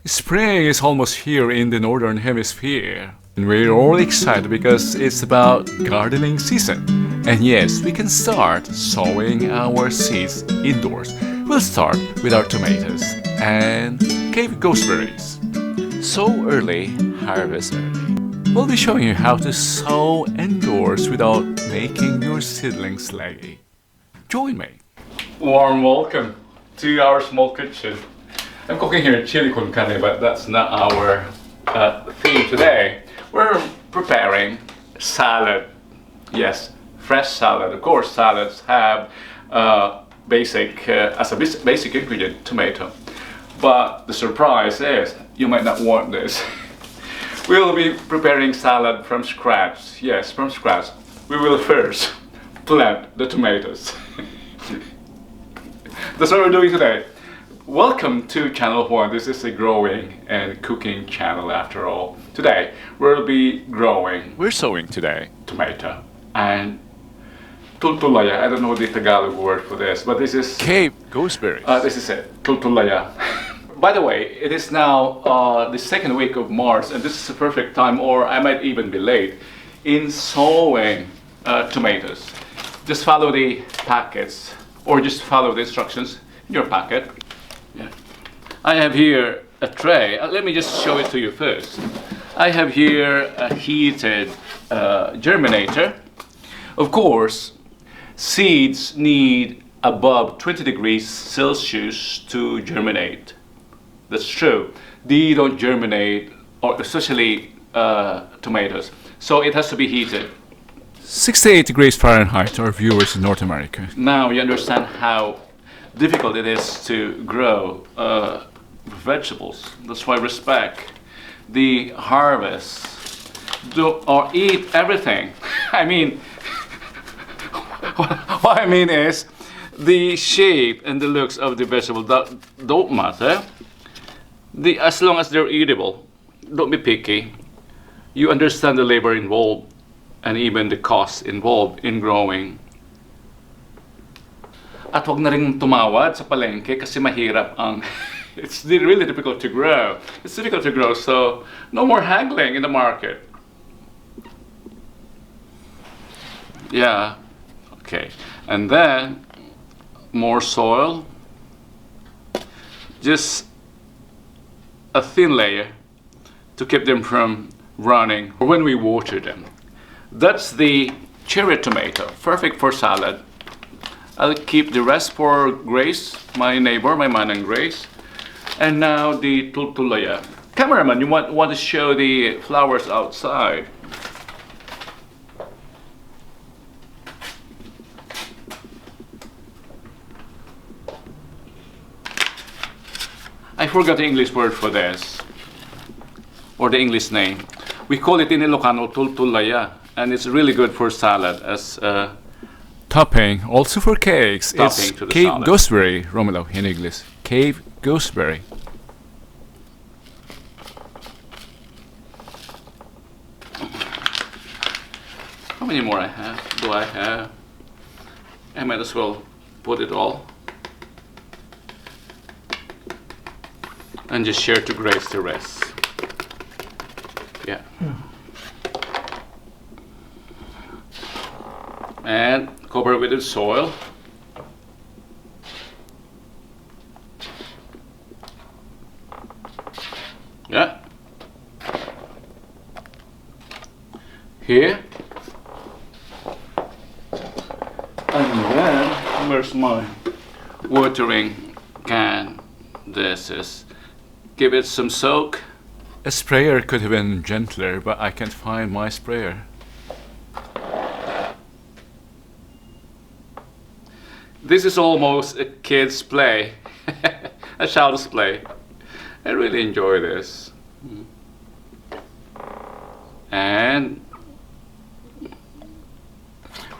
Spring is almost here in the northern hemisphere, and we're all excited because it's about gardening season. And yes, we can start sowing our seeds indoors. We'll start with our tomatoes and cave gooseberries. Sow early, harvest early. We'll be showing you how to sow indoors without making your seedlings leggy. Join me. Warm welcome to our small kitchen. I'm cooking here chili con carne, but that's not our theme today. We're preparing salad. Yes, fresh salad. Of course, salads have as a basic ingredient, tomato. But the surprise is, you might not want this. We'll be preparing salad from scratch. Yes, from scratch. We will first plant the tomatoes. That's what we're doing today. Welcome to Channel 1. This is a growing and cooking channel after all. Today, we'll be growing. We're sowing today tomato and tultulaya. I don't know the Tagalog word for this, but this is cave gooseberries. This is it, tultulaya. By the way, it is now the second week of March, and this is a perfect time, or I might even be late, in sowing tomatoes. Just follow the packets, or just follow the instructions in your packet. Yeah. I have here a tray. Let me just show it to you first. I have here a heated germinator. Of course, seeds need above 20 degrees Celsius to germinate. That's true. They don't germinate, or especially tomatoes. So it has to be heated. 68 degrees Fahrenheit, our viewers in North America. Now you understand how difficult it is to grow vegetables. That's why respect the harvest. Or eat everything. I mean, what I mean is, the shape and the looks of the vegetable don't matter. As long as they're eatable, don't be picky. You understand the labor involved and even the cost involved in growing. At huwag na rin tumawad sa palengke kasi mahirap ang it's really difficult to grow. It's difficult to grow, so no more haggling in the market. Yeah, okay. And then more soil. Just a thin layer to keep them from running when we water them. That's the cherry tomato, perfect for salad. I'll keep the rest for Grace, my neighbor, my man and Grace. And now the tultulaya. Cameraman, you want to show the flowers outside? I forgot the English word for this, or the English name. We call it in Ilocano tultulaya, and it's really good for salad as topping, also for cakes. It's cave gooseberry, Romulo, in English. Cave gooseberry. How many more do I have? I might as well put it all. And just share to Grace the rest. Yeah. And cover with the soil. Yeah. Here. And then, where's my watering can? This is. Give it some soak. A sprayer could have been gentler, but I can't find my sprayer. This is almost a kid's play, a child's play. I really enjoy this. And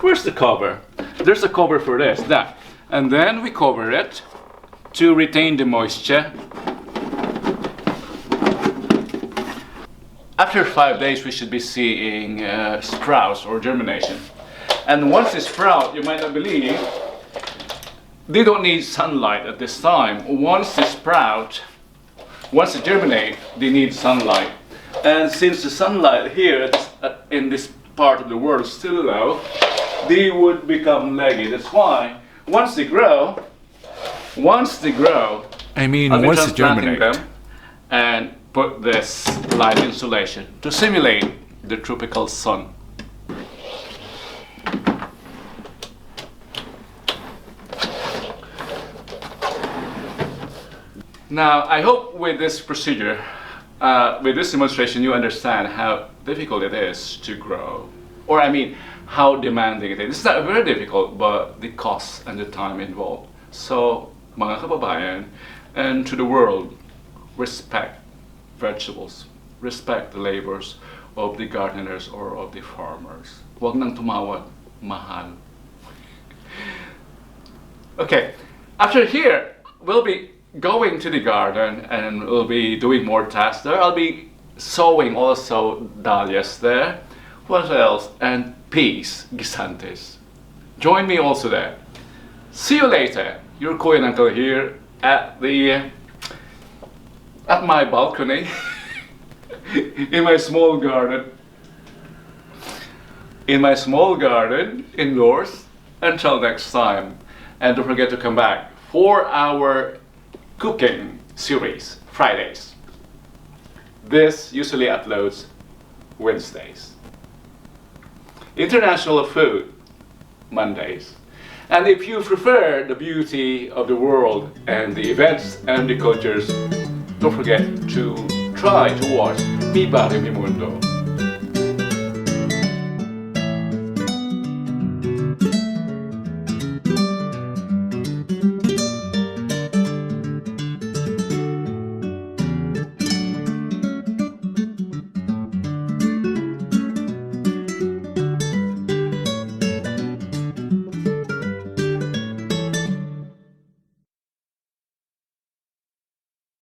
where's the cover? There's a cover for this, that. And then we cover it to retain the moisture. After 5 days, we should be seeing sprouts or germination. And once they sprout, you might not believe, they don't need sunlight at this time. Once they sprout, Once they germinate, they need sunlight. And since the sunlight here in this part of the world is still low, they would become leggy. That's why once they grow, once they germinate them and put this light insulation to simulate the tropical sun. Now, I hope with this procedure, with this demonstration, you understand how difficult it is to grow. Or I mean, how demanding it is. It's not very difficult, but the cost and the time involved. So, mga kababayan, and to the world, respect vegetables. Respect the labors of the gardeners or of the farmers. Huwag nang tumawag, mahal. Okay, after here, we'll be going to the garden and we'll be doing more tasks there. I'll be sowing also dahlias there. What else? And peas, guisantes. Join me also there. See you later. Your Korean uncle here at my balcony in my small garden. In my small garden indoors. Until next time. And don't forget to come back for our cooking series, Fridays. This usually uploads Wednesdays. International Food, Mondays. And if you prefer the beauty of the world and the events and the cultures, don't forget to try to watch Mi Barrio Mi Mundo.